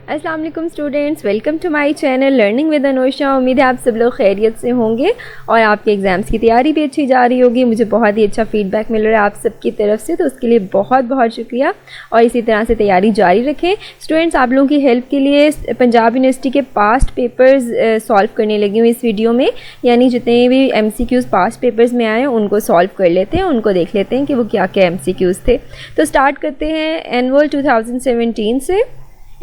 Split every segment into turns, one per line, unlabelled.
अस्सलाम वालेकुम students, welcome to my channel learning with Anosha. उम्मीद है आप सब लोग खैरियत से होंगे और आपके एग्ज़ाम्स की तैयारी भी अच्छी जा रही होगी। मुझे बहुत ही अच्छा फीडबैक मिल रहा है आप सबकी तरफ से, तो उसके लिए बहुत बहुत शुक्रिया और इसी तरह से तैयारी जारी रखें। स्टूडेंट्स, आप लोगों की हेल्प के लिए पंजाब यूनिवर्सिटी के पास्ट पेपर्स सॉल्व करने लगी हूँ इस वीडियो में, यानी जितने भी MCQs पास्ट पेपर्स में आए हैं उनको सॉल्व कर लेते हैं, उनको देख लेते हैं कि वो क्या क्या MCQs थे। तो स्टार्ट करते हैं एनुअल 2017 से।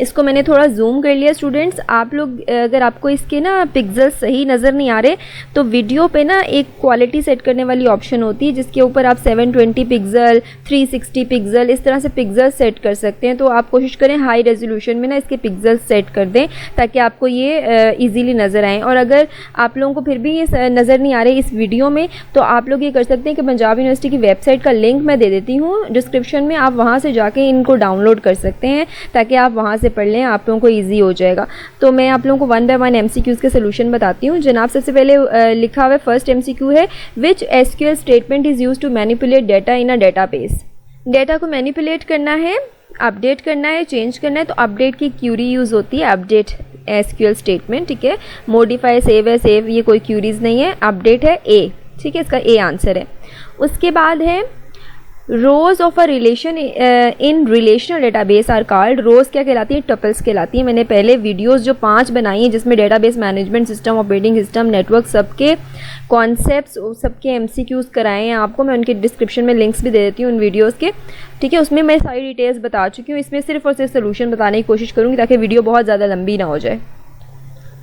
इसको मैंने थोड़ा जूम कर लिया स्टूडेंट्स। आप लोग अगर आपको इसके ना पिक्सल सही नज़र नहीं आ रहे तो वीडियो पे ना एक क्वालिटी सेट करने वाली ऑप्शन होती है जिसके ऊपर आप 720 पिक्सल, 360 पिक्सल इस तरह से पिक्सल सेट कर सकते हैं। तो आप कोशिश करें हाई रेजोल्यूशन में ना इसके पिक्सल सेट कर दें ताकि आपको ये ईजीली नज़र आएँ। और अगर आप लोगों को फिर भी ये नज़र नहीं आ रहे इस वीडियो में तो आप लोग ये कर सकते हैं कि पंजाब यूनिवर्सिटी की वेबसाइट का लिंक मैं दे देती हूँ डिस्क्रिप्शन में, आप वहाँ से जाके इनको डाउनलोड कर सकते हैं ताकि आप वहाँ से पढ़ लें, आप लोगों को इजी हो जाएगा। तो मैं आप लोगों को 1 बाय 1 MCQs के सोल्यूशन बताती हूँ। जनाब, सबसे पहले लिखा हुआ फर्स्ट MCQ है, which SQL statement is use to manipulate data in a database. Data को मैनिपुलेट करना है, अपडेट करना है, चेंज करना है, तो अपडेट की क्यूरी यूज़ होती है, अपडेट SQL स्टेटमेंट, ठीक है। मोडिफाई, सेव है, सेव ये कोई क्यूरीज नहीं है, अपडेट है A, ठीक है, इसका A आंसर है। उसके बाद है rows of a relation in relational database are called. Rows क्या कहलाती है? टपल्स कहलाती है। मैंने पहले वीडियोस जो 5 बनाई हैं जिसमें database management system, operating system, network, सबके कॉन्सेप्ट्स, सबके MCQs कराए हैं आपको। मैं उनके डिस्क्रिप्शन में लिंक्स भी दे देती हूँ उन वीडियोज़ के, ठीक है। उसमें मैं सारी डिटेल्स बता चुकी हूँ। इसमें सिर्फ और सिर्फ सोल्यूशन बताने की कोशिश करूँगी ताकि वीडियो बहुत ज़्यादा लंबी ना हो जाए।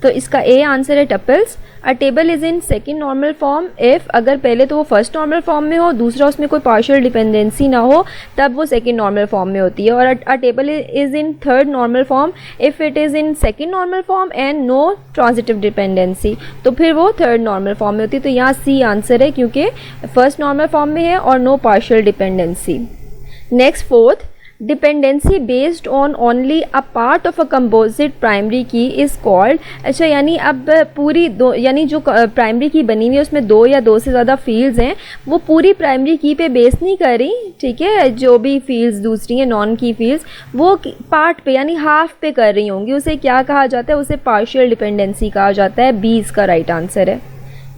तो इसका A आंसर है tuples. A table is in second normal form if, अगर पहले तो वो फर्स्ट नॉर्मल फॉर्म में हो, दूसरा उसमें कोई पार्शियल डिपेंडेंसी ना हो, तब वो सेकंड नॉर्मल फॉर्म में होती है। और a table is in third normal form if it is in second normal form and no transitive dependency, तो फिर वो थर्ड नॉर्मल फॉर्म में होती है। तो यहाँ C आंसर है क्योंकि फर्स्ट नॉर्मल फॉर्म में है और no partial dependency. Next fourth, dependency based on only a part of a composite primary key is called. अच्छा, यानी अब पूरी दो, यानी जो प्राइमरी की बनी हुई है उसमें 2 या 2 से ज़्यादा फील्ड्स हैं, वो पूरी प्राइमरी की पे बेस नहीं कर रही, ठीक है। जो भी फील्ड्स दूसरी हैं नॉन की फील्ड्स वो पार्ट पे यानी हाफ पे कर रही होंगी, उसे क्या कहा जाता है? उसे पार्शियल डिपेंडेंसी कहा जाता है। B इसका राइट आंसर है।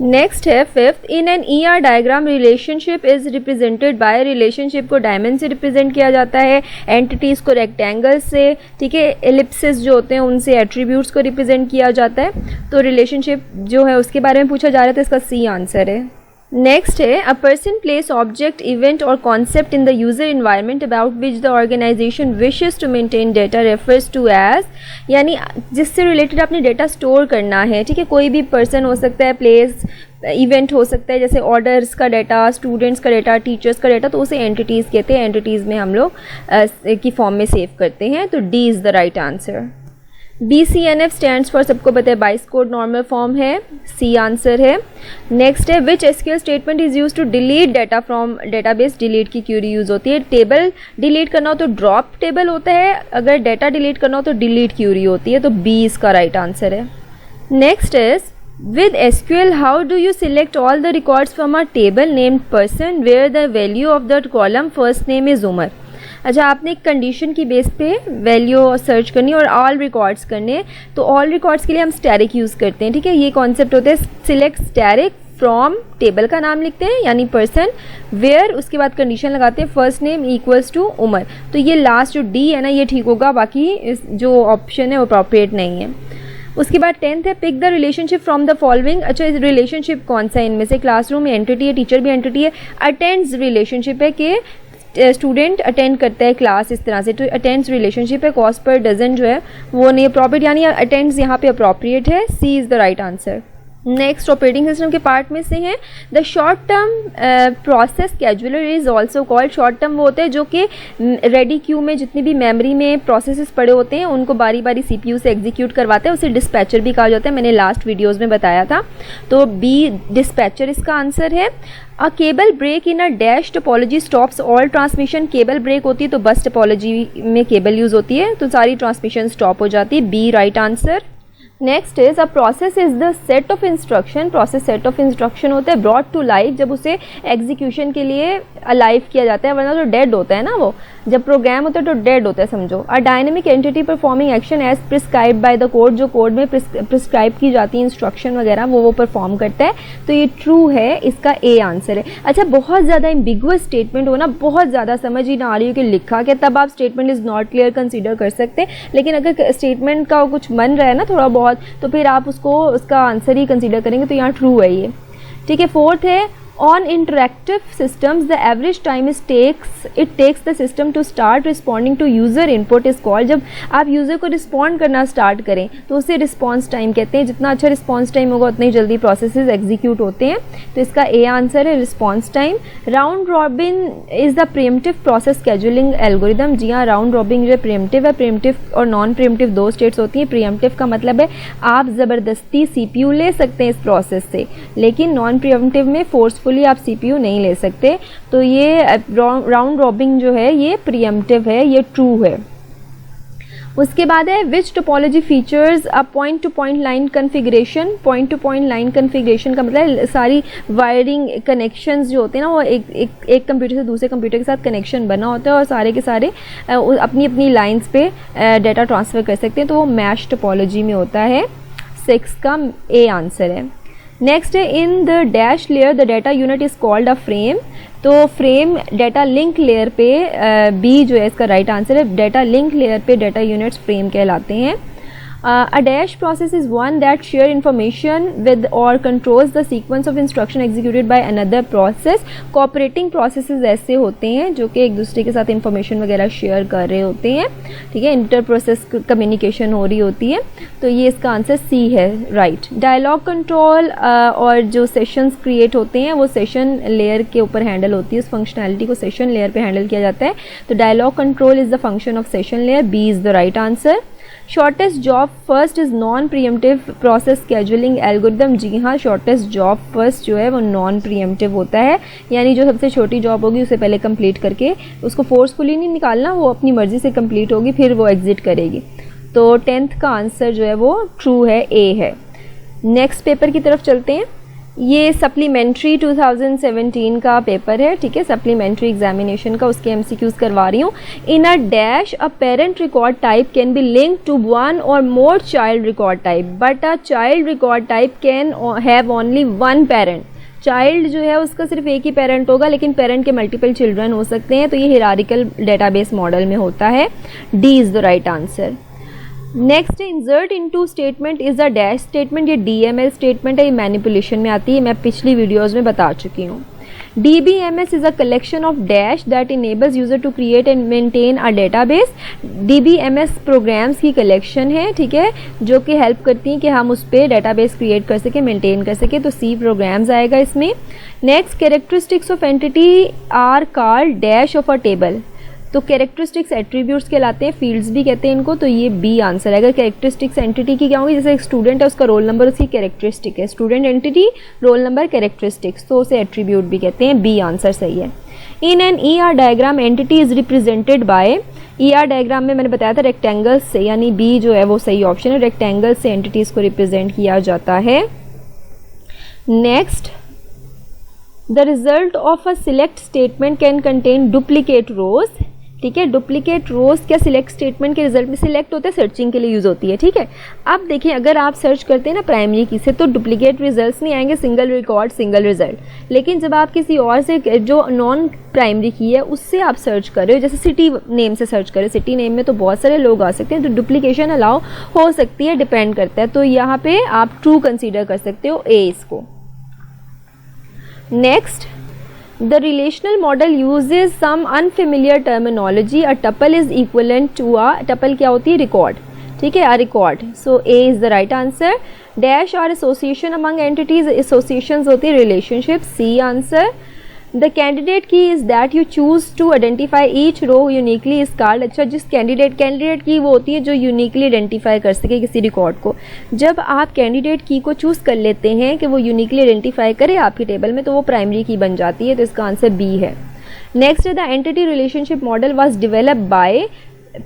नेक्स्ट है fifth, in an ER diagram relationship is represented bye. Relationship को डायमंड से रिप्रेजेंट किया जाता है, एंटिटीज़ को रेक्टेंगल से, ठीक है, एलिप्सिस जो होते हैं उनसे एट्रीब्यूट्स को रिप्रेजेंट किया जाता है। तो रिलेशनशिप जो है उसके बारे में पूछा जा रहा है, तो इसका C आंसर है। नेक्स्ट है, a person, place, object, event और concept in the user environment about which the organization wishes to maintain data refers to as, यानी जिससे रिलेटेड आपने डेटा स्टोर करना है, ठीक है। कोई भी पर्सन हो सकता है, प्लेस, इवेंट हो सकता है, जैसे ऑर्डर्स का डाटा, स्टूडेंट्स का डाटा, टीचर्स का डाटा, तो उसे एंटिटीज़ कहते हैं। एंटिटीज़ में हम लोग की फॉर्म में सेव करते हैं। तो D is the right answer. BCNF stands for, सबको पता है, बाइस कोड नॉर्मल फॉर्म है, C आंसर है। नेक्स्ट है, which SQL statement is use to delete data from database. Delete की क्यूरी यूज़ होती है। टेबल डिलीट करना हो तो ड्रॉप टेबल होता है, अगर डाटा डिलीट करना हो तो डिलीट क्यूरी होती है। तो B इसका राइट आंसर है। Next is, with SQL how do you select all the records from a table named person where the value of that column first name is Umar। अच्छा, आपने एक condition की base पे value search करनी और all records करने, तो all records के लिए हम स्टैरिक यूज़ करते हैं, ठीक है। ये कॉन्सेप्ट होता है सिलेक्ट स्टैरिक फ्रॉम, टेबल का नाम लिखते हैं यानी पर्सन, वेयर, उसके बाद कंडीशन लगाते हैं first name equals to Umar. तो ये लास्ट जो D है ना ये ठीक होगा, बाकी जो ऑप्शन है वो अप्रोप्रिएट नहीं है। उसके बाद 10th है, pick the relationship from the following. अच्छा, इस रिलेशनशिप कौन सा है इनमें से? क्लासरूम में एंटिटी है, टीचर भी एंटिटी है, अटेंड्स रिलेशनशिप है कि स्टूडेंट अटेंड करता है क्लास, इस तरह से। तो अटेंड्स रिलेशनशिप है, कॉस्ट पर डजन जो है वो नहीं अप्रोप्रिएट, यानी अटेंड्स यहाँ पे अप्रोप्रिएट है। C is the right answer. Next operating system के पार्ट में से है, the short term process scheduler is also called. Short term वो होते हैं जो कि रेडी क्यू में जितनी भी मेमोरी में प्रोसेसेस पड़े होते हैं उनको बारी बारी CPU से एग्जीक्यूट करवाते हैं, उसे डिस्पैचर भी कहा जाता है, मैंने लास्ट वीडियोज़ में बताया था। तो B डिस्पैचर इसका आंसर है। A cable break in a dash topology stops all transmission. Cable break होती है तो बस टोपोलॉजी में केबल यूज़ होती है, तो सारी ट्रांसमिशन स्टॉप हो जाती है। B right answer. Next is, a process is the set of instruction. Process set of instruction होता है ब्रॉट टू लाइफ, जब उसे एग्जीक्यूशन के लिए अलाइव किया जाता है, वरना तो डेड होता है ना वो। जब प्रोग्राम होता है तो डेड होता है समझो। A dynamic entity performing action as prescribe by the code, जो कोड में प्रिस्क्राइब की जाती है इंस्ट्रक्शन वगैरह वो परफॉर्म करता है, तो ये ट्रू है, इसका ए आंसर है। अच्छा, बहुत ज़्यादा एम्बिगुअस स्टेटमेंट हो ना, बहुत ज़्यादा समझ ही ना आ रही हो कि लिखा क्या, तब आप statement is not clear consider कर सकते हैं। लेकिन अगर स्टेटमेंट का कुछ मन रहा है ना थोड़ा बहुत, तो फिर आप उसका आंसर ही कंसीडर करेंगे, तो यहाँ ट्रू है ये, ठीक है। फोर्थ है On interactive systems, the average time it takes the system to start responding to user input is called। जब आप यूज़र को रिस्पॉन्ड करना स्टार्ट करें तो उसे रिस्पॉन्स टाइम कहते हैं। जितना अच्छा रिस्पॉन्स टाइम होगा उतनी जल्दी प्रोसेसेस एग्जीक्यूट होते हैं, तो इसका ए आंसर है response time. Round robin is the preemptive process scheduling algorithm. जी हाँ, राउंड रॉबिन जो प्रीएम्प्टिव है, प्रीएम्प्टिव और नॉन प्रीएम्प्टिव दो स्टेट्स होती हैं। प्रीएम्प्टिव का मतलब है आप ज़बरदस्ती CPU ले सकते हैं इस प्रोसेस से, लेकिन नॉन प्रीएम्प्टिव में फोर्सफुल आप CPU नहीं ले सकते। तो ये राउंड रॉबिन जो है ये प्रीएम्प्टिव है, ये ट्रू है। उसके बाद है which topology features a point to point line configuration. Point to point line configuration का मतलब सारी वायरिंग कनेक्शंस जो होते हैं ना, वो एक कंप्यूटर से दूसरे कंप्यूटर के साथ कनेक्शन बना होता है और सारे के सारे अपनी अपनी लाइंस पे डाटा ट्रांसफ़र कर सकते हैं, तो वो मैश टोपोलॉजी में होता है। 6 का ए आंसर है। नेक्स्ट है in the dash layer the data unit is called a frame. तो फ्रेम डाटा लिंक लेयर पे बी जो है इसका राइट आंसर है। डाटा लिंक लेयर पे डाटा यूनिट्स फ्रेम कहलाते हैं। A dash process is one that share information with or controls the sequence of instruction executed by another process। cooperating processes ऐसे होते हैं जो कि एक दूसरे के साथ इंफॉर्मेशन वगैरह शेयर कर रहे होते हैं, ठीक है, इंटर प्रोसेस कम्युनिकेशन हो रही होती है, तो ये इसका आंसर सी है, राइट। डायलॉग कंट्रोल और जो सेशंस क्रिएट होते हैं वो सेशन लेयर के ऊपर हैंडल होती है, उस फंक्शनैलिटी को सेशन लेयर पे हैंडल किया जाता है, तो dialogue control is the function of session layer. B is the right answer. Shortest job first is non preemptive process scheduling algorithm. जी हाँ, शॉर्टेस्ट जॉब फर्स्ट जो है वो नॉन प्रीएम्प्टिव होता है, यानी जो सबसे छोटी जॉब होगी उसे पहले कंप्लीट करके उसको फोर्सफुली नहीं निकालना, वो अपनी मर्जी से कंप्लीट होगी फिर वो एग्जिट करेगी। तो 10th का आंसर जो है वो ट्रू है, ए है। नेक्स्ट पेपर की तरफ चलते हैं। ये सप्लीमेंट्री 2017 का पेपर है, ठीक है, सप्लीमेंट्री एग्जामिनेशन का, उसके MCQs करवा रही हूँ। In a dash a parent record type can be link to one or more child record type, but a child record type can have only one parent. Child जो है उसका सिर्फ एक ही पेरेंट होगा, लेकिन पेरेंट के मल्टीपल चिल्ड्रन हो सकते हैं, तो ये हिरारिकल डेटाबेस मॉडल में होता है। D is the right answer. Next insert into statement is a dash statement. ये DML स्टेटमेंट है, ये मैनिपुलेशन में आती है, मैं पिछली वीडियोज़ में बता चुकी हूँ। DBMS is a collection of dash that enables user to create and maintain a database. DBMS programs की कलेक्शन है, ठीक है, जो कि हेल्प करती हैं कि हम उस पर डेटाबेस क्रिएट कर सकें, मेंटेन कर सकें, तो C प्रोग्राम्स आएगा इसमें। Next characteristics of entity are called dash of a table. तो कैरेक्टरिस्टिक्स एट्रीब्यूट्स कहलाते हैं, फील्ड्स भी कहते हैं इनको, तो ये बी आंसर है। अगर कैरेक्टरिस्टिक्स एंटिटी की क्या होगी, जैसे एक स्टूडेंट है उसका रोल नंबर उसकी कैरेक्टरिस्टिक है, student entity roll number characteristics, तो उसे एट्रीब्यूट भी कहते हैं। बी आंसर सही है। इन an ER diagram entity is represented bye. ER diagram में मैंने बताया था रेक्टेंगल्स से, यानी बी जो है वो सही ऑप्शन है, रेक्टेंगल से एंटिटीज को रिप्रेजेंट किया जाता है। Next, the result of a select statement can contain duplicate rows. ठीक है, डुप्लीकेट रोज क्या सिलेक्ट स्टेटमेंट के रिजल्ट में सिलेक्ट होते हैं, सर्चिंग के लिए यूज होती है, ठीक है। अब देखिए, अगर आप सर्च करते हैं ना प्राइमरी की से, तो डुप्लीकेट रिजल्ट्स नहीं आएंगे, सिंगल रिकॉर्ड सिंगल रिजल्ट। लेकिन जब आप किसी और से जो नॉन प्राइमरी की है उससे आप सर्च कर रहे हो, जैसे सिटी नेम से सर्च करें, सिटी नेम में तो बहुत सारे लोग आ सकते हैं, तो डुप्लीकेशन अलाउ हो सकती है, डिपेंड करता है। तो यहाँ पे आप ट्रू कंसीडर कर सकते हो, ए इसको। Next, the relational model uses some unfamiliar terminology. A tuple is equivalent to a tuple क्या होती है, रिकॉर्ड, ठीक है, a record. So A is the right answer. Dash or association among entities, associations होती है relationship. C answer. The candidate key is that you choose to identify each row uniquely is called। अच्छा, जिस candidate की वो होती है जो uniquely identify कर सके किसी रिकॉर्ड को। जब आप कैंडिडेट की को चूज़ कर लेते हैं कि वो यूनिकली आइडेंटिफाई करे आपकी टेबल में, तो वो प्राइमरी की बन जाती है, तो इसका आंसर बी है। Next, the entity relationship model was develop by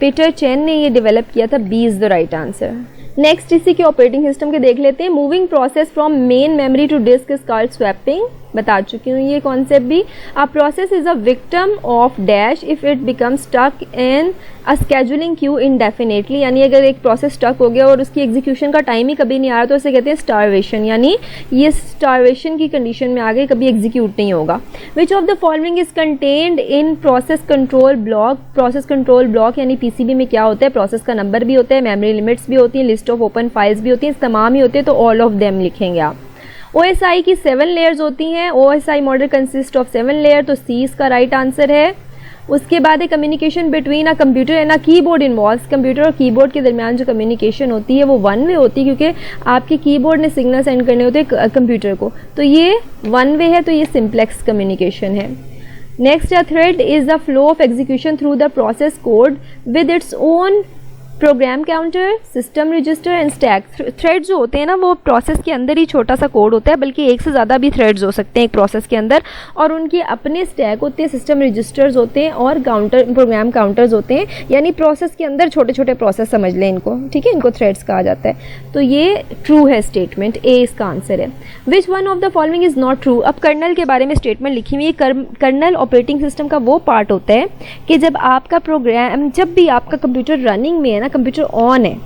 Peter Chen ने ये डेवलप किया था। B is the right answer. Next, इसी के ऑपरेटिंग सिस्टम के देख लेते हैं। Moving process from main memory to disk is called swapping. बता चुकी हूँ ये कॉन्सेप्ट भी। A process is a victim of dash if it become stuck in a scheduling queue indefinitely, यानी अगर एक प्रोसेस स्टक हो गया और उसकी एग्जीक्यूशन का टाइम ही कभी नहीं आ रहा तो उसे कहते हैं स्टारवेशन, यानी ये स्टारवेशन की कंडीशन में आ गए, कभी एग्जीक्यूट नहीं होगा। विच of the following is contained in process control block. Process control block यानी पीसीबी में क्या होता है, प्रोसेस का नंबर भी होता है, मेमोरी लिमिट्स भी होती है, लिस्ट ऑफ ओपन फाइल्स भी होती है, तमाम ही होते हैं, तो ऑल ऑफ देम लिखेंगे आप। OSI की 7 लेयर्स होती हैं, OSI model consist of 7 layer, तो सी इसका राइट आंसर है। उसके बाद एक communication between a computer and a keyboard involves. Computer और कीबोर्ड के दरमियान जो कम्युनिकेशन होती है वो वन वे होती है, क्योंकि आपके कीबोर्ड ने सिग्नल सेंड करने होते हैं कंप्यूटर को, तो ये वन वे है, तो ये सिंप्लेक्स कम्युनिकेशन है। Next, a thread is the flow of execution through the process code with its own program counter, system register and stack. Thread जो होते हैं ना वो प्रोसेस के अंदर ही छोटा सा कोड होता है, बल्कि एक से ज़्यादा भी थ्रेड्स हो सकते हैं एक प्रोसेस के अंदर, और उनके अपने स्टैक होते हैं, सिस्टम रजिस्टर्स होते हैं और काउंटर प्रोग्राम काउंटर्स होते हैं, यानी प्रोसेस के अंदर छोटे छोटे प्रोसेस समझ लें इनको, ठीक है, इनको थ्रेड्स कहा जाता है। तो ये ट्रू है स्टेटमेंट, ए इसका आंसर है। Which one of the following is not true. अब कर्नल के बारे में स्टेटमेंट लिखी हुई है। कर्नल ऑपरेटिंग सिस्टम का वो पार्ट होता है कि जब आपका प्रोग्राम, जब भी आपका कंप्यूटर रनिंग में है ना, कंप्यूटर ऑन है,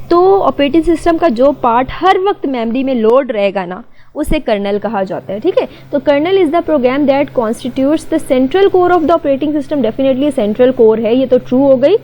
तो ऑपरेटिंग सिस्टम का जो पार्ट हर वक्त मेमोरी में लोड रहेगा ना, उसे कर्नल कहा जाता है, ठीक है। तो kernel is the program that constitutes the central core of the operating system. Definitely central core है, ये तो ट्रू हो गई।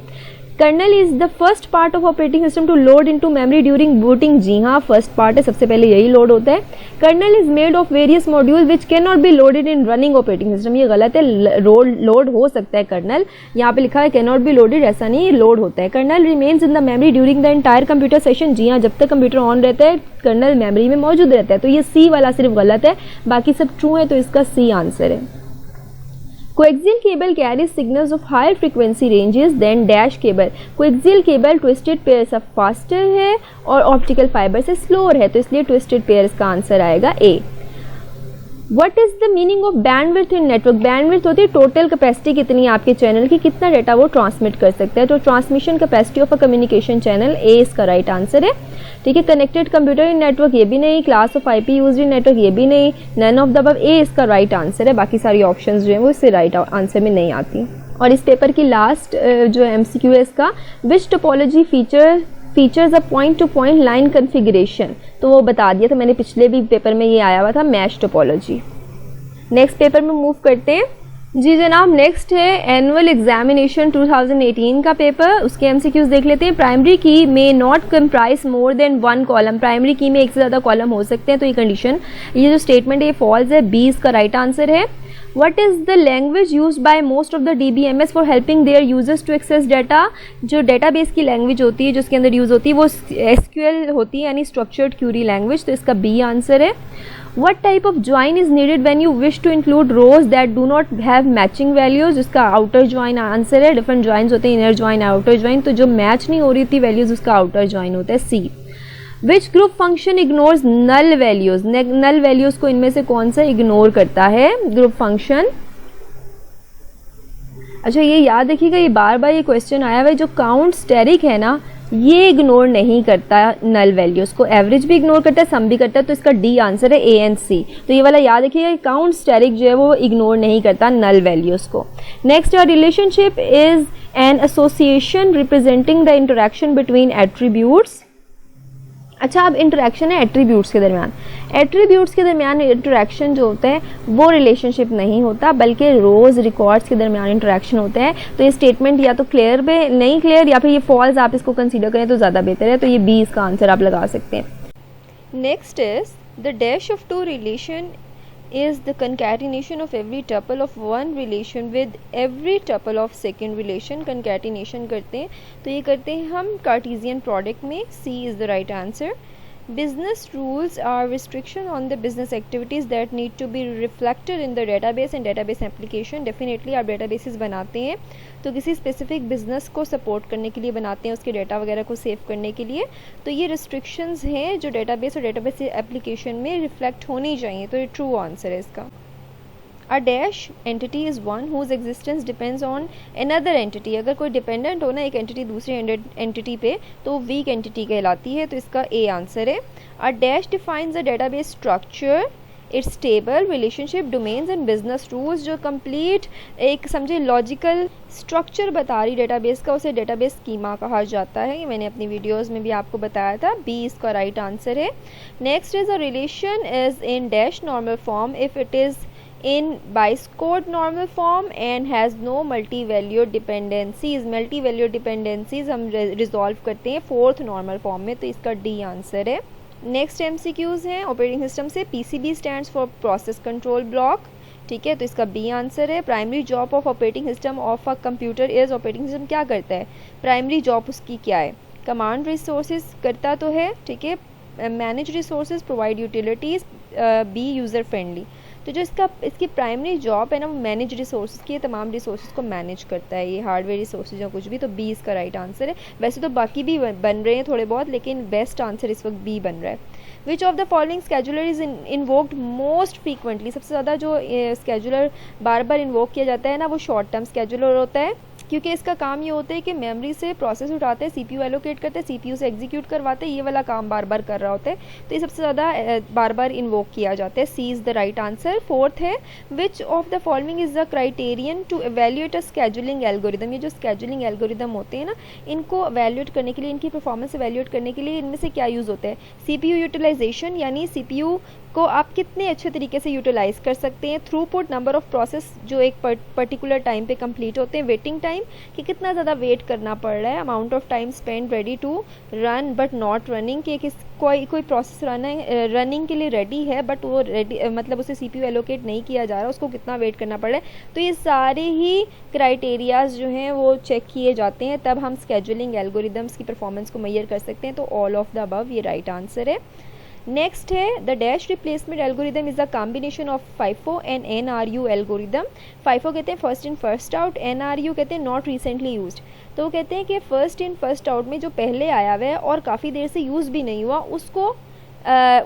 Kernel is the first part of operating system to load into memory during booting. जी हाँ, first part है, सबसे पहले यही लोड होता है। Kernel is made of various module which can not be loaded in running operating system. ये गलत है, लोड हो सकता है कर्नल, यहाँ पे लिखा है कैन नॉट बी लोडेड, ऐसा नहीं, ये लोड होता है। Kernel remains in the memory during the entire computer session. जी हाँ, जब तक कंप्यूटर ऑन रहता है कर्नल मेमोरी में मौजूद रहता है। तो ये सी वाला सिर्फ गलत है, बाकी सब ट्रू है, तो इसका सी आंसर है। Coaxial cable carries signals of higher frequency ranges than dash cable. Coaxial cable twisted pair से faster है और optical fiber से slower है, तो इसलिए twisted pair इसका आंसर आएगा A. What is the meaning of bandwidth in network? Bandwidth होती है टोटल कैपेसिटी कितनी है आपके चैनल की, कितना डाटा वो ट्रांसमिट कर सकता है, तो transmission capacity of a communication channel, A इसका राइट आंसर है, ठीक है। कनेक्टेड कंप्यूटर इन नेटवर्क, ये भी नहीं। Class of IP used in network, ये भी नहीं। नन ऑफ द अबव, ए इसका राइट आंसर है। बाकी सारी ऑप्शंस जो है वो इससे राइट आंसर में नहीं आती। और इस पेपर की लास्ट जो एमसीक्यू है इसका, which topology features a point to point line configuration, तो वो बता दिया था मैंने, पिछले भी पेपर में ये आया हुआ था, मैश टोपोलॉजी। नेक्स्ट पेपर में मूव करते हैं जी जनाब। नेक्स्ट है एनुअल एग्जामिनेशन 2018 का पेपर, उसके एमसीक्यूज देख लेते हैं। प्राइमरी की में not comprise more than one column. Primary की में एक से ज़्यादा कॉलम हो सकते हैं, तो ये कंडीशन, ये जो स्टेटमेंट है ये फॉल्स है, बी इसका राइट आंसर है। What is the language used by most of the DBMS for helping their users to access data? जो डेटाबेस की लैंग्वेज होती है जो उसके अंदर यूज़ होती है वो SQL होती है, यानी स्ट्रक्चर्ड क्यूरी लैंग्वेज, तो इसका बी आंसर है। What type of join is needed when you wish to include rows that do not have matching values? इसका आउटर ज्वाइन आंसर है। डिफरेंट ज्वाइंस होते हैं, इनर ज्वाइन, आउटर ज्वाइन, तो जो match नहीं हो रही थी वैल्यूज उसका आउटर ज्वाइन होता है, C. Which group function ignores null values? Null values को इनमें से कौन सा इग्नोर करता है ग्रुप फंक्शन? अच्छा, ये याद रखिएगा, ये बार बार ये क्वेश्चन आया हुआ है, जो काउंट स्टेरिक है ना ये इग्नोर नहीं करता नल वैल्यूज को, एवरेज भी इग्नोर करता है, सम भी करता है, तो इसका डी आंसर है, ए एंड सी। तो ये वाला याद रखिएगा, काउंट स्टेरिक जो है वो इग्नोर नहीं करता नल वैल्यूज को। Next, relationship is an association representing the interaction between attributes. अच्छा, अब इंटरेक्शन है एट्रीब्यूट्स के दरमियान। एट्रीब्यूट्स के दरमियान इंटरेक्शन जो होता है वो रिलेशनशिप नहीं होता, बल्कि रोज़ रिकॉर्ड्स के दरमियान इंटरेक्शन होता है। तो ये स्टेटमेंट या तो क्लियर में नहीं क्लियर, या फिर ये फॉल्स आप इसको कंसीडर करें तो ज़्यादा बेहतर है, तो ये बी इसका आंसर आप लगा सकते हैं। Next is the dash of two relation is the concatenation of every tuple of one relation with every tuple of second relation। concatenation करते हैं तो ये करते हैं हम कार्टेशियन प्रोडक्ट में, C is the right answer। business rules are restriction on the business activities that need to be reflected in the database and database application। definitely आप databases बनाते हैं तो किसी स्पेसिफिक बिजनेस को सपोर्ट करने के लिए बनाते हैं, उसके डाटा वगैरह को सेव करने के लिए, तो ये रिस्ट्रिक्शंस हैं जो डेटाबेस और डेटाबेस एप्लीकेशन में रिफ्लेक्ट होनी चाहिए, तो ये ट्रू आंसर है इसका। A dash entity is one whose existence depends on another entity. अगर कोई डिपेंडेंट हो ना एक एंटिटी दूसरी एंटिटी पे तो वीक एंटिटी कहलाती है, तो इसका ए आंसर है। A dash defines a database structure it's table, relationship, domains and business rules, जो कंप्लीट एक समझे लॉजिकल स्ट्रक्चर बता रही डेटाबेस का, उसे डेटाबेस स्कीमा कहा जाता है। ये मैंने अपनी वीडियोस में भी आपको बताया था। बी इसका राइट आंसर है। Next is a relation is in dash normal form if it is in Biscode normal form and has no multi-valued dependencies। multi-valued dependencies हम रिजॉल्व करते हैं फोर्थ नॉर्मल फॉर्म में, तो इसका डी आंसर है। Next MCQs हैं operating system से। PCB stands for process control block, ठीक है, तो इसका बी आंसर है। Primary job of operating system of a computer is, operating system क्या करता है, प्राइमरी जॉब उसकी क्या है, कमांड रिसोर्सेज करता तो है, ठीक है, manage resources, provide utilities, be user friendly. तो जो इसकी प्राइमरी जॉब है ना, वो मैनेज रिसोर्सेज की, तमाम रिसोर्सेज को मैनेज करता है, ये हार्डवेयर रिसोर्सेज या कुछ भी, तो बी इसका राइट आंसर है। वैसे तो बाकी भी बन रहे हैं थोड़े बहुत, लेकिन बेस्ट आंसर इस वक्त बी बन रहा है। Which of the following scheduler is invoked most frequently, सबसे ज़्यादा जो स्केजुलर बार बार इन्वोक किया जाता है ना, वो शॉर्ट टर्म स्केजुलर होता है, क्योंकि इसका काम ये होता है कि मेमोरी से प्रोसेस उठाते हैं, CPU एलोकेट करते हैं, CPU से एग्जीक्यूट करवाते हैं, ये वाला काम बार बार कर रहा होता है, तो ये सबसे ज़्यादा बार बार इन्वोक किया जाता है। C is the right answer. Fourth है which of the following is the criterion to evaluate a scheduling algorithm. ये जो स्केजुलिंग एल्गोरिदम होते हैं ना, इनको एवेल्यूएट करने के लिए, इनकी परफॉर्मेंस एवेल्यूएट करने के लिए इनमें से क्या यूज़ होता है, CPU यूटिलाइजेशन, यानी CPU को आप कितने अच्छे तरीके से यूटिलाइज कर सकते हैं, थ्रूपुट, नंबर ऑफ प्रोसेस जो एक पर्टिकुलर टाइम पे कंप्लीट होते हैं, वेटिंग टाइम कि कितना ज़्यादा वेट करना पड़ रहा है, amount of time spend ready to run but not running, कि कोई प्रोसेस रनिंग के लिए रेडी है बट वो रेडी मतलब उसे CPU एलोकेट नहीं किया जा रहा, उसको कितना वेट करना पड़ रहा है। तो ये सारे ही क्राइटेरियाज जो हैं वो चेक किए जाते हैं, तब हम स्केजुलिंग एल्गोरिदम्स की परफॉर्मेंस को मेजर कर सकते हैं। तो ऑल ऑफ द अबव ये राइट आंसर है। नेक्स्ट है the dash replacement algorithm is the combination of FIFO and NRU algorithm. FIFO कहते हैं first in first out, NRU कहते हैं नॉट रिसेंटली यूज्ड। तो वो कहते हैं कि फर्स्ट इन फर्स्ट आउट में जो पहले आया हुआ है और काफ़ी देर से यूज़ भी नहीं हुआ, उसको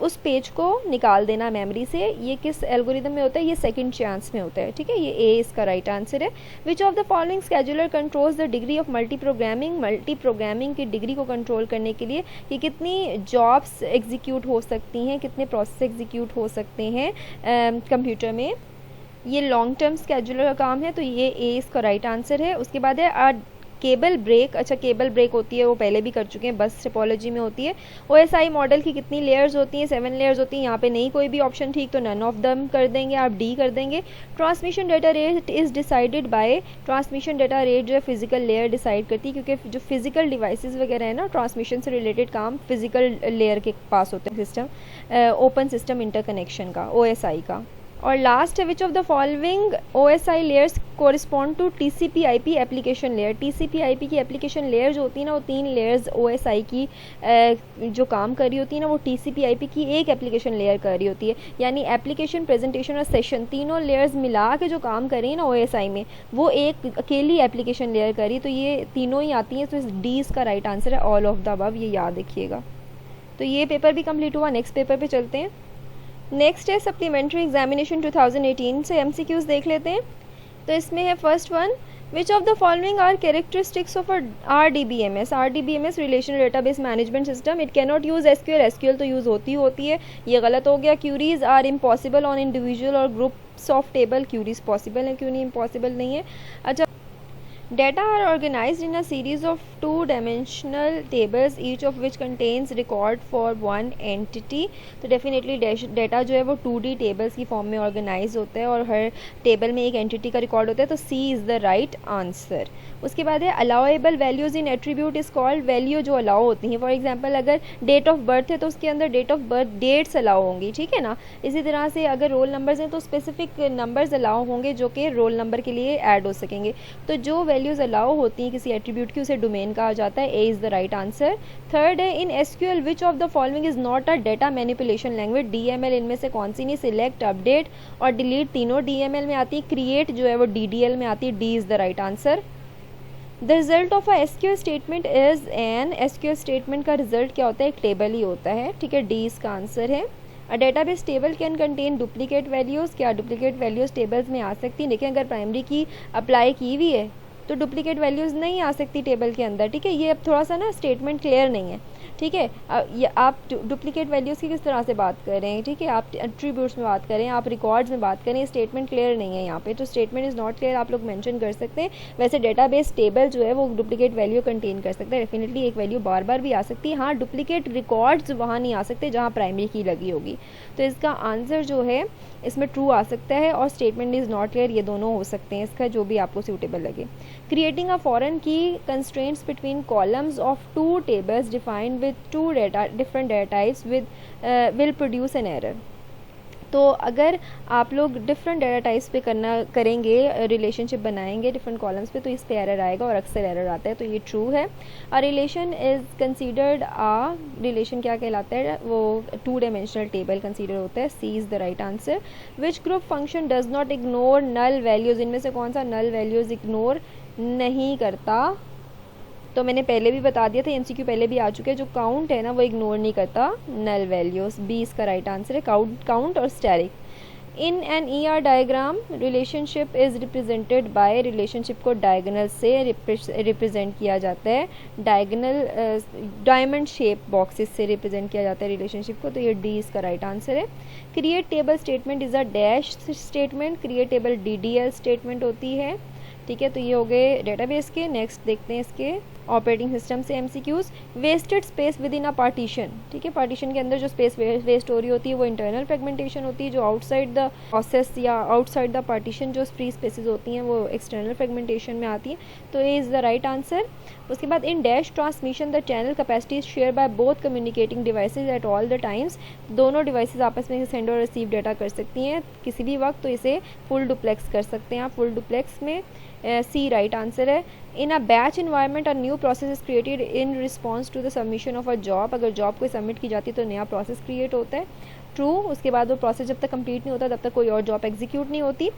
उस पेज को निकाल देना मेमोरी से। ये किस एल्गोरिदम में होता है, ये सेकंड चांस में होता है, ठीक है, ये ए इसका राइट आंसर है। Which of the following scheduler controls the degree of multi programming. Multi programming की डिग्री को कंट्रोल करने के लिए कि कितनी जॉब्स एग्जीक्यूट हो सकती हैं, कितने प्रोसेस एग्जीक्यूट हो सकते हैं कंप्यूटर में, ये लॉन्ग टर्म स्केजुलर का काम है, तो ये ए इसका राइट आंसर है। उसके बाद है केबल ब्रेक। अच्छा, केबल ब्रेक होती है, वो पहले भी कर चुके हैं, बस टोपोलॉजी में होती है। OSI मॉडल की कितनी लेयर्स होती हैं, 7 लेयर्स होती हैं। यहाँ पे नहीं कोई भी ऑप्शन ठीक, तो नन ऑफ दम कर देंगे, आप डी कर देंगे। Transmission data rate is decided by, transmission data rate जो है फिजिकल लेयर डिसाइड करती है, क्योंकि जो फिजिकल डिवाइसेस वगैरह है ना, ट्रांसमिशन से रिलेटेड काम फिजिकल लेयर के पास होते हैं, सिस्टम ओपन सिस्टम इंटरकनेक्शन का, OSI का। और लास्ट है which of the following OSI layers correspond to TCP/IP application layer. TCP/IP की एप्लीकेशन लेयर जो होती है ना, वो 3 लेयर्स OSI की जो काम कर रही होती है ना, वो TCP/IP की एक एप्लीकेशन लेयर कर रही होती है, यानी एप्लीकेशन, प्रेजेंटेशन और सेशन, तीनों लेयर्स मिला के जो काम कर रही है ना OSI में, वो एक अकेली एप्लीकेशन लेयर कर रही है। तो ये तीनों ही आती हैं, तो इस डी इसका राइट आंसर है, ऑल ऑफ द अबव, ये याद रखिएगा। तो ये पेपर भी कंप्लीट हुआ। नेक्स्ट पेपर पे चलते हैं। नेक्स्ट है सप्लीमेंट्री एग्जामिनेशन 2018 से MCQs देख लेते हैं। तो इसमें है first one, which of the following are characteristics of RDBMS। RDBMS relational database management system. It can not use SQL तो यूज़ होती है, ये गलत हो गया। Queries are impossible on individual or groups of table. Queries possible है, क्यों नहीं इम्पॉसिबल नहीं है। अच्छा, data are organized in a series of 2-dimensional tables, each of which contains record for one entity। तो डेफिनेटली डेटा जो है वो 2D टेबल्स की फॉर्म में ऑर्गेनाइज होता है और हर टेबल में एक एंटिटी का रिकॉर्ड होता है, तो C is the right answer. उसके बाद है allowable values in attribute is called. Value जो अलाउ होती हैं, फॉर एग्जांपल अगर डेट ऑफ बर्थ है तो उसके अंदर date of birth dates allow होंगी, ठीक है ना। इसी तरह से अगर रोल नंबर्स हैं तो स्पेसिफिक नंबर्स अलाउ होंगे जो कि रोल नंबर के लिए ऐड हो सकेंगे। तो जो वैल्यूज़ अलाउ होती हैं किसी एट्रीब्यूट की, उसे डोमेन कहा जाता है। A is the right answer. Third है इन SQL which of the following is not a data manipulation language. DML इनमें से कौन सी नहीं। सिलेक्ट, अपडेट और डिलीट तीनों DML में आती है, क्रिएट जो है वो DDL में आती है। D is the right answer. The result of a SQL statement is an. SQL statement का रिजल्ट क्या होता है, एक टेबल ही होता है, ठीक है, डी इसका आंसर है। A database table can contain duplicate values. क्या डुप्लीकेट वैल्यूज़ टेबल्स में आ सकती हैं। देखिए, अगर प्राइमरी की अप्लाई की हुई है तो डुप्लीकेट वैल्यूज़ नहीं आ सकती टेबल के अंदर, ठीक है। ये अब थोड़ा सा ना स्टेटमेंट क्लियर नहीं है, ठीक ठीक है। ये आप डुप्लीकेट वैल्यूज़ की किस तरह से बात कर रहे हैं, ठीक है, आप एट्रीब्यूट्स में बात करें, आप रिकॉर्ड्स में बात करें, स्टेटमेंट क्लियर नहीं है यहाँ पे, तो स्टेटमेंट इज़ नॉट क्लियर आप लोग मेंशन कर सकते हैं। वैसे डेटाबेस टेबल जो है वो डुप्लीकेट वैल्यू कंटेन कर सकता है, डेफिनेटली एक वैल्यू बार बार भी आ सकती है। हाँ, डुप्लीकेट रिकॉर्ड्स वहाँ नहीं आ सकते जहाँ प्राइमरी की लगी होगी। तो इसका आंसर जो है इसमें ट्रू आ सकता है और स्टेटमेंट इज़ नॉट क्लियर, ये दोनों हो सकते हैं, इसका जो भी आपको सूटेबल लगे। Creating a foreign key constraints between columns of two tables defined with two different data types with will produce an error. तो अगर आप लोग डिफरेंट डेटा टाइप्स पे करेंगे, रिलेशनशिप बनाएंगे डिफरेंट कॉलम्स पे, तो इस पे एरर आएगा और अक्सर एरर आता है, तो ये ट्रू है। अ रिलेशन इज़ कंसीडर्ड आ, रिलेशन क्या कहलाता है, वो 2 डायमेंशनल टेबल कंसीडर होता है। C is the right answer. Which group function does not ignore null values, इनमें से कौन सा नल वैल्यूज़ इग्नोर नहीं करता, तो मैंने पहले भी बता दिया था, एमसीक्यू पहले भी आ चुके हैं, जो काउंट है ना वो इग्नोर नहीं करता नल वैल्यूज़, बी इसका राइट आंसर है, काउंट और static. In an ER diagram relationship is represented by, relationship को डायगोनल से रिप्रेजेंट किया जाता है, डायगोनल डायमंड शेप बॉक्सेस से रिप्रेजेंट किया जाता है रिलेशनशिप को, तो ये डी इसका राइट आंसर है। Create table statement is a dash statement, create table DDL statement होती है, ठीक है। तो ये हो गए डेटाबेस के। नेक्स्ट देखते हैं इसके ऑपरेटिंग सिस्टम से MCQs. Wasted space within a partition, ठीक है, पार्टीशन के अंदर जो स्पेस वेस्ट हो रही होती है वो इंटरनल फ्रेगमेंटेशन होती है, जो आउटसाइड द प्रोसेस या आउटसाइड द पार्टीशन जो फ्री स्पेसेस होती हैं वो एक्सटर्नल फ्रेगमेंटेशन में आती है, तो ये इज़ द राइट आंसर। उसके बाद in dash transmission the channel capacity is share by both communicating devices at all the times, दोनों डिवाइसेज आपस में सेंड और रिसीव डाटा कर सकती हैं किसी भी वक्त, तो इसे फुल डुप्लेक्स कर सकते हैं आप, फुल डुप्लेक्स में सी राइट आंसर है। In a batch environment a new process is created in response to the submission of a job, अगर जॉब कोई सबमिट की जाती है तो नया प्रोसेस क्रिएट होता है, ट्रू। उसके बाद वो प्रोसेस जब तक कंप्लीट नहीं होता तब तक कोई और जॉब एग्जीक्यूट नहीं होती।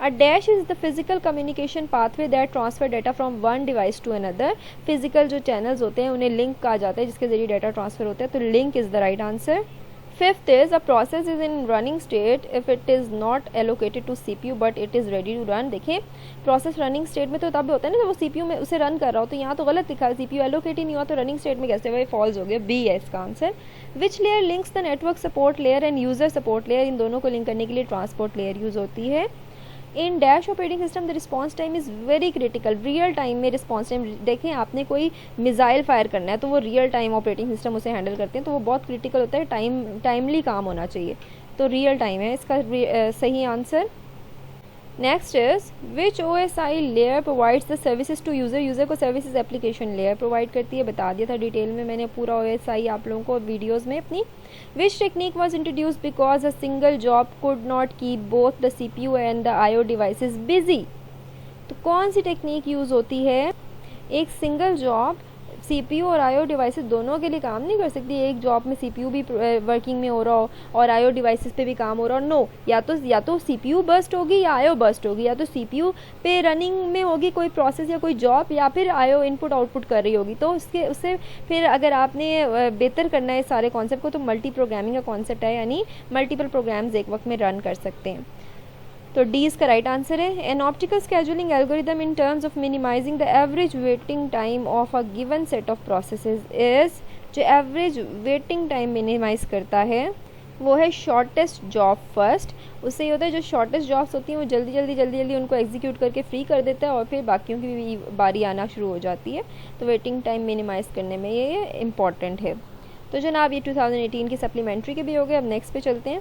A dash is the physical communication pathway that transfer data from one device to another, physical जो चैनल्स होते हैं उन्हें लिंक कहा जाता है जिसके जरिए डाटा ट्रांसफर होता है, तो link is the right answer. Fifth is a process is in running state if it is not allocated to CPU but it is ready to run। देखिए प्रोसेस रनिंग स्टेट में तो तब होता है ना जब वो CPU में उसे रन कर रहा हो, तो यहाँ तो गलत लिखा है, CPU एलोकेट ही नहीं हुआ, तो रनिंग स्टेट में कैसे हुआ, फॉल्स हो गया, बी है इसका आंसर। Which layer links the network support layer and user support layer, इन दोनों को लिंक करने के लिए ट्रांसपोर्ट लेयर यूज होती है। In dash operating system the response time is very critical, real time में रिस्पॉन्स टाइम, देखें आपने कोई मिसाइल फायर करना है तो वो रियल टाइम ऑपरेटिंग सिस्टम उसे हैंडल करते हैं, तो वो बहुत क्रिटिकल होता है, टाइमली काम होना चाहिए, तो रियल टाइम है इसका सही answer. Next is which OSI layer provides the services to user, user को सर्विसेज एप्लीकेशन लेयर प्रोवाइड करती है, बता दिया था डिटेल में मैंने पूरा OSI आप लोगों को वीडियोज़ में अपनी। Which technique was introduced because a single job could not keep both the CPU and the IO devices busy? तो कौन सी टेक्निक यूज़ होती है, एक सिंगल जॉब CPU और IO डिवाइसेस दोनों के लिए काम नहीं कर सकती, एक जॉब में CPU भी वर्किंग में हो रहा हो और IO डिवाइसेस पे भी काम हो रहा हो, नो, या तो CPU बर्स्ट होगी या IO बर्स्ट होगी, या तो CPU पे रनिंग में होगी कोई प्रोसेस या कोई जॉब, या फिर IO इनपुट आउटपुट कर रही होगी, तो उससे फिर अगर आपने बेहतर करना है सारे कॉन्सेप्ट को तो मल्टी प्रोग्रामिंग का कॉन्सेप्ट है, यानी मल्टीपल प्रोग्राम्स एक वक्त में रन कर सकते हैं, तो डी इसका राइट आंसर है। An optical scheduling algorithm in terms of minimizing the average waiting time of a given set of processes is, जो एवरेज वेटिंग टाइम मिनिमाइज करता है वो है शॉर्टेस्ट जॉब फर्स्ट। उससे ये होता है जो शॉर्टेस्ट जॉब्स होती हैं वो जल्दी उनको एग्जीक्यूट करके फ्री कर देता है और फिर बाकियों की भी बारी आना शुरू हो जाती है, तो वेटिंग टाइम मिनिमाइज करने में ये इम्पॉर्टेंट है। तो जनाब ये 2018 की सप्लीमेंट्री के भी हो गए, अब नेक्स्ट पे चलते हैं।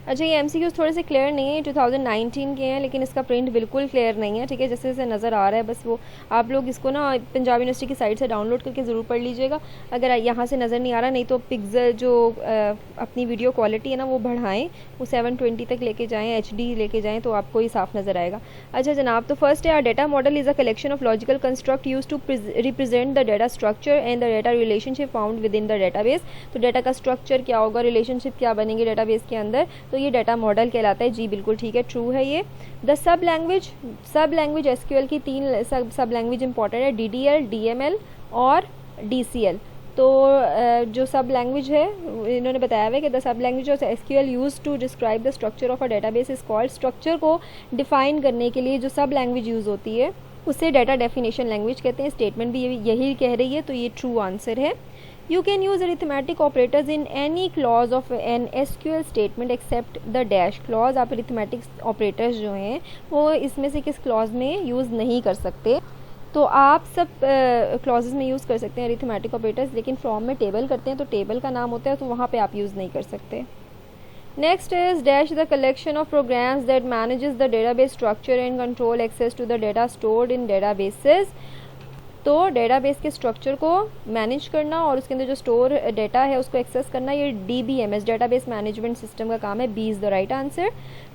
अच्छा ये MCQs थोड़े से क्लियर नहीं है, 2019 के हैं, लेकिन इसका प्रिंट बिल्कुल क्लियर नहीं है, ठीक है, जैसे जैसे नज़र आ रहा है बस वो आप लोग इसको ना पंजाब यूनिवर्सिटी की साइट से डाउनलोड करके ज़रूर पढ़ लीजिएगा, अगर यहाँ से नज़र नहीं आ रहा, नहीं तो पिक्सल जो अपनी वीडियो क्वालिटी है ना वो बढ़ाएं, वो 720 तक लेके जाएँ, HD लेके जाएँ, तो आपको ही साफ नज़र आएगा। अच्छा जनाब, तो फर्स्ट है data model is a collection of logical construct use to represent the data structure and the data relationship found within the database. तो डेटा का स्ट्रक्चर क्या होगा, रिलेशनशिप क्या बनेंगे डेटाबेस के अंदर, तो ये डेटा मॉडल कहलाता है, जी बिल्कुल ठीक है, ट्रू है ये। द सब लैंग्वेज SQL की 3 सब लैंग्वेज इंपॉर्टेंट है, DDL, DML और DCL। तो जो सब लैंग्वेज है इन्होंने बताया हुआ है कि the sub language of SQL use to describe the structure of a database is called, structure को डिफाइन करने के लिए जो सब लैंग्वेज यूज़ होती है उसे डेटा डेफिनेशन लैंग्वेज कहते हैं, स्टेटमेंट भी यही कह रही है, तो ये ट्रू आंसर है। You can use arithmetic operators in any clause of an SQL statement except the dash clause. आप arithmetic operators जो हैं वो इसमें से किस clause में यूज़ नहीं कर सकते. तो आप सब क्लॉजेज में यूज़ कर सकते हैं अरिथमेटिक ऑपरेटर्स, लेकिन फ्रॉम में टेबल करते हैं तो टेबल का नाम होता है, तो वहाँ पे आप यूज़ नहीं कर सकते. Next is dash the collection of programs that manages the database structure and control access to the data stored in databases. तो डेटाबेस के स्ट्रक्चर को मैनेज करना और उसके अंदर जो स्टोर डेटा है उसको एक्सेस करना, ये DBMS डेटाबेस मैनेजमेंट सिस्टम का काम है. B is the right answer.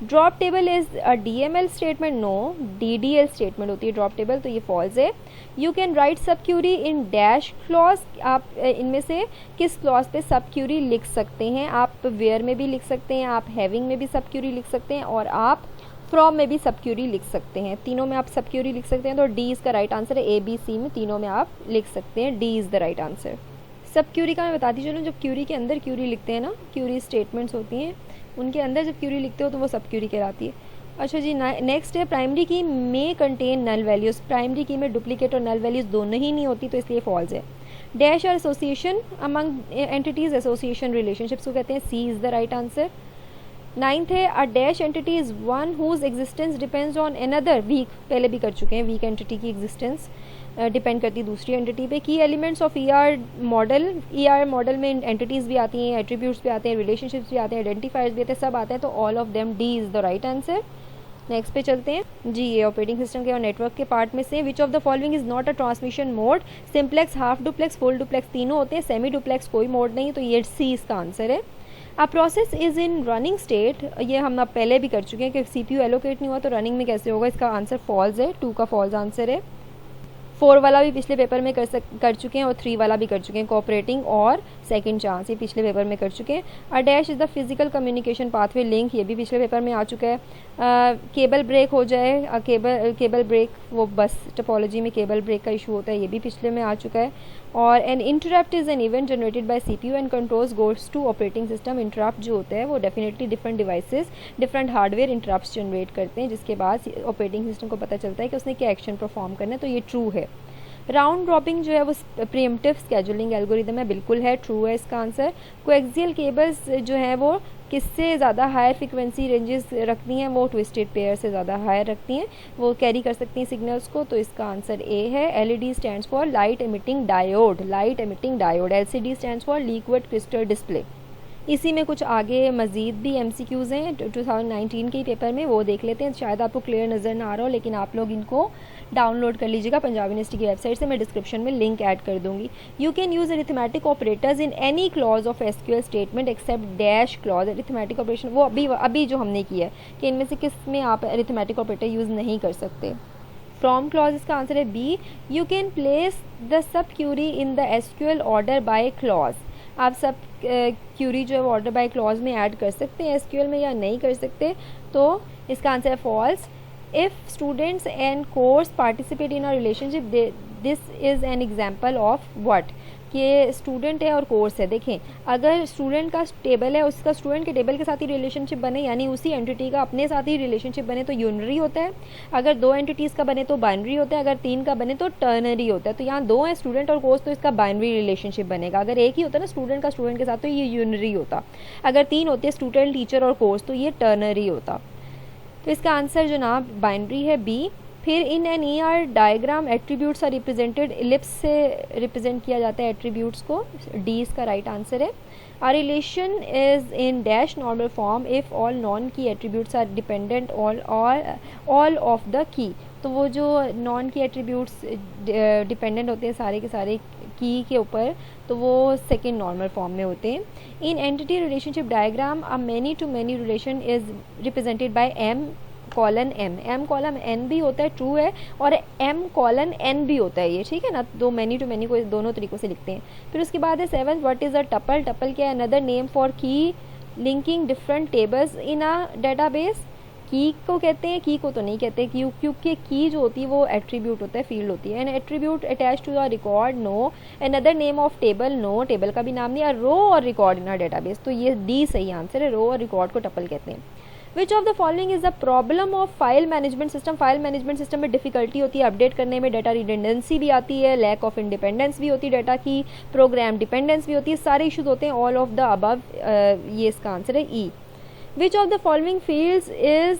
Drop table is a DML statement. No, DDL statement होती है ड्रॉप टेबल, तो ये फॉल्स है. You can write sub query in dash clause. आप इनमें से किस क्लॉज पे सब क्यूरी लिख सकते हैं? आप वेयर में भी लिख सकते हैं, आप हैविंग में भी सब क्यूरी लिख सकते हैं, और आप फ्रॉम में भी सब क्यूरी लिख सकते हैं. तीनों में आप सब क्यूरी लिख सकते हैं, तो डी इसका राइट आंसर है. ABC में तीनों में आप लिख सकते हैं. D is the right answer. सब क्यूरी का मैं बताती चलूँ. जब क्यूरी के अंदर क्यूरी लिखते हैं ना, क्यूरी स्टेटमेंट्स होती हैं, उनके अंदर जब क्यूरी लिखते हो तो वो सब क्यूरी कहलाती है. अच्छा जी, नेक्स्ट है प्राइमरी की में कंटेन नल वैल्यूज़. प्राइमरी की में डुप्लीकेट और नल वैल्यूज़ दोनों ही नहीं होती, तो इसलिए फॉल्स है. डैश और association among entities, association relationships को कहते हैं. C is the right answer. 9th है a dash entity is one whose existence depends on another. Weak पहले भी कर चुके हैं. वीक एंटिटी की एग्जिस्टेंस डिपेंड करती है दूसरी एंटिटी पे. Key elements of ER model. ER model में एंटिटीज़ भी आती हैं, एट्रीब्यूट्स भी आते हैं, रिलेशनशिप्स भी आते हैं, आइडेंटिफायर्स भी आते हैं, सब आते हैं, तो all of them. D is the right answer. Next पे चलते हैं जी. ये ऑपरेटिंग सिस्टम के और नेटवर्क के पार्ट में से विच of the following is not a transmission mode. Simplex, half duplex, full duplex तीनों होते हैं. सेमी डुप्लेक्स कोई मोड नहीं, तो ये सी इसका आंसर है. A process is in running state. ये हम अब पहले भी कर चुके हैं कि CPU एलोकेट नहीं हुआ तो रनिंग में कैसे होगा. इसका आंसर फॉल्स है. 2 का फॉल्स आंसर है. 4 वाला भी पिछले पेपर में कर चुके हैं और 3 वाला भी कर चुके हैं. कोऑपरेटिंग और सेकंड चांस ये पिछले पेपर में कर चुके हैं. A dash is the physical communication pathway link. ये भी पिछले पेपर में आ चुका है. केबल ब्रेक हो जाए, केबल ब्रेक, वो बस टोपोलॉजी में केबल ब्रेक का इशू होता है, ये भी पिछले में आ चुका है. और an interrupt is an event generated by CPU and controls goes to operating system. Interrupt जो होता है वो definitely different devices, different hardware interrupts generate करते हैं, जिसके बाद ऑपरेटिंग सिस्टम को पता चलता है कि उसने क्या एक्शन परफॉर्म करना है, तो ये ट्रू है. राउंड ड्रॉपिंग जो है वो प्रीएम्प्टिव स्केजुलिंग एल्गोरिदम है, बिल्कुल है, ट्रू है इसका आंसर. कोएक्सियल केबल्स जो है वो किससे ज़्यादा हायर फ्रिक्वेंसी रेंजेस रखती हैं? वो ट्विस्टेड पेयर से ज़्यादा हायर रखती हैं, वो कैरी कर सकती हैं सिग्नल्स को, तो इसका आंसर ए है. LED stands for light emitting diode. Light emitting diode. LCD stands for liquid crystal display. इसी में कुछ आगे मज़ीद भी MCQs हैं 2019 के पेपर में, वो देख लेते हैं. शायद आपको क्लियर नज़र ना आ रहा हो, लेकिन आप लोग इनको डाउनलोड कर लीजिएगा पंजाब यूनिवर्सिटी की वेबसाइट से. मैं डिस्क्रिप्शन में लिंक ऐड कर दूंगी. You can use arithmetic operators in any clause of SQL statement except dash clause. Arithmetic operation वो अभी जो हमने किया है कि इनमें से किस में आप अरिथमेटिक ऑपरेटर यूज़ नहीं कर सकते. फ्रॉम क्लॉज इसका आंसर है B. You can place the sub query in the SQL order by clause. आप सब क्यूरी जो है वो ऑर्डर बाय क्लॉज में ऐड कर सकते हैं SQL में या नहीं कर सकते, तो इसका आंसर है false. If students and course participate in a relationship, this is an example of what. कि स्टूडेंट है और कोर्स है. देखें, अगर स्टूडेंट का टेबल है, उसका स्टूडेंट के टेबल के साथ ही रिलेशनशिप बने, यानी उसी एंटिटी का अपने साथ ही रिलेशनशिप बने, तो यूनरी होता है. अगर 2 एंटिटीज़ का बने तो बाइनरी होता है. अगर 3 का बने तो टर्नरी होता है. तो यहाँ 2 है स्टूडेंट और कोर्स, तो इसका बाइनरी रिलेशनशिप बनेगा. अगर एक ही होता है ना स्टूडेंट का स्टूडेंट के साथ, तो ये यूनरी होता. अगर 3 होते हैं स्टूडेंट, टीचर और कोर्स, तो ये टर्नरी होता. तो इसका आंसर जनाब बाइनरी है, बी. फिर in an ER diagram attributes are represented. Ellipse से रिप्रेजेंट किया जाता है एट्रीब्यूट्स को. डी इसका राइट आंसर है. A relation is in dash normal form if all non key attributes are dependent all of the key. तो वो जो नॉन की एट्रीब्यूट्स डिपेंडेंट होते हैं सारे के सारे की के ऊपर, तो वो सेकेंड नॉर्मल फॉर्म में होते हैं. In entity relationship diagram a many to many relation is represented by M: M. M: N भी होता है, ट्रू है, और M: N भी होता है, ये ठीक है ना. दो मैनी टू मैनी को दोनों तरीक़ों से लिखते हैं. फिर उसके बाद है 7th, what is a tuple. Tuple क्या है? अनदर नेम फॉर की linking different tables in a database. की को कहते हैं, की को तो नहीं कहते, क्योंकि की जो होती है वो एट्रीब्यूट होता है, फील्ड होती है. An attribute attach to a record, no. Another name of table, no, table का भी नाम नहीं. रो और रिकॉर्ड इन अ डेटाबेस, तो ये डी सही आंसर है. रो और रिकॉर्ड को टपल कहते हैं. विच of the following is the problem of file management system. File management system में डिफिकल्टी होती है अपडेट करने में, डाटा रिडेंडेंसी भी आती है, लैक ऑफ इंडिपेंडेंस भी होती है डाटा की, प्रोग्राम डिपेंडेंस भी होती है, सारे इशूज़ होते हैं। ऑल ऑफ द अबव, ये इसका आंसर है E. Which of the following fields is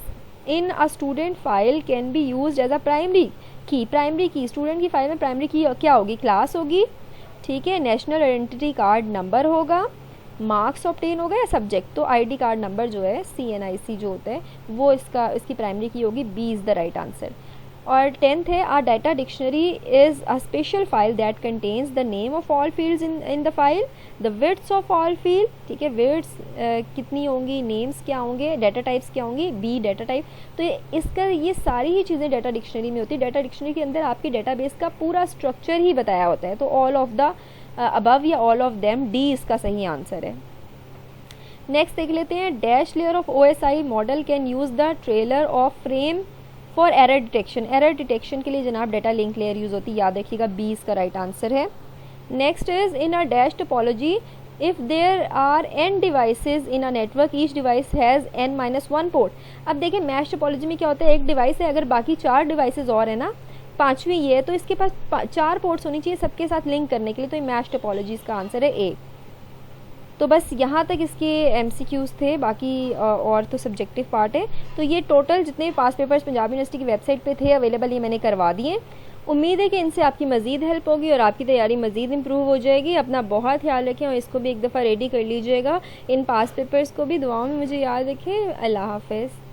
in a student file can be use as a primary key. Primary key, student की फाइल में प्राइमरी की क्या होगी? क्लास होगी, ठीक है, नेशनल आइडेंटिटी कार्ड नंबर होगा, मार्क्स ऑब्टेन होगा या सब्जेक्ट। तो आईडी कार्ड नंबर जो है CNIC जो होता है वो इसकी प्राइमरी की होगी। B is the right answer. और 10th है a data dictionary is a special file that contains the name of all fields in the file, the widths of all field, ठीक है, विड्थ्स कितनी होंगी, नेम्स क्या होंगे, data types क्या होंगी, बी डाटा टाइप। तो ये सारी ही चीज़ें डाटा डिक्शनरी में होती है। डाटा डिक्शनरी के अंदर आपके डाटाबेस का पूरा स्ट्रक्चर ही बताया होता है। तो ऑल ऑफ द अबव या ऑल ऑफ देम, डी इसका सही आंसर है। नेक्स्ट देख लेते हैं, dash layer of OSI model can use the trailer of frame for error detection. Error detection के लिए जनाब डाटा लिंक लेयर यूज होती है, याद रखिएगा, बी इसका राइट आंसर है। Next is in a dash topology if there are n devices in a network each device has n-1 port. अब देखिए मैश टोपोलॉजी में क्या होता है, एक डिवाइस है, अगर बाकी 4 डिवाइसेज और है ना, 5वीं ये है, तो इसके पास 4 पोर्ट्स होनी चाहिए सबके साथ लिंक करने के लिए। तो ये मैश टोपोलॉजी इसका आंसर है ए। तो बस यहाँ तक इसके MCQs थे, बाकी और तो सब्जेक्टिव पार्ट है। तो ये टोटल जितने पास पेपर्स पंजाब यूनिवर्सिटी की वेबसाइट पे थे अवेलेबल, ये मैंने करवा दिए। उम्मीद है कि इनसे आपकी मज़ीद हेल्प होगी और आपकी तैयारी मज़ीद इम्प्रूव हो जाएगी। अपना बहुत ख्याल रखें और इसको भी एक दफ़ा रेडी कर लीजिएगा। इन पास पेपर्स को भी दुआओं में मुझे याद रखें। अल्लाह हाफ़िज़।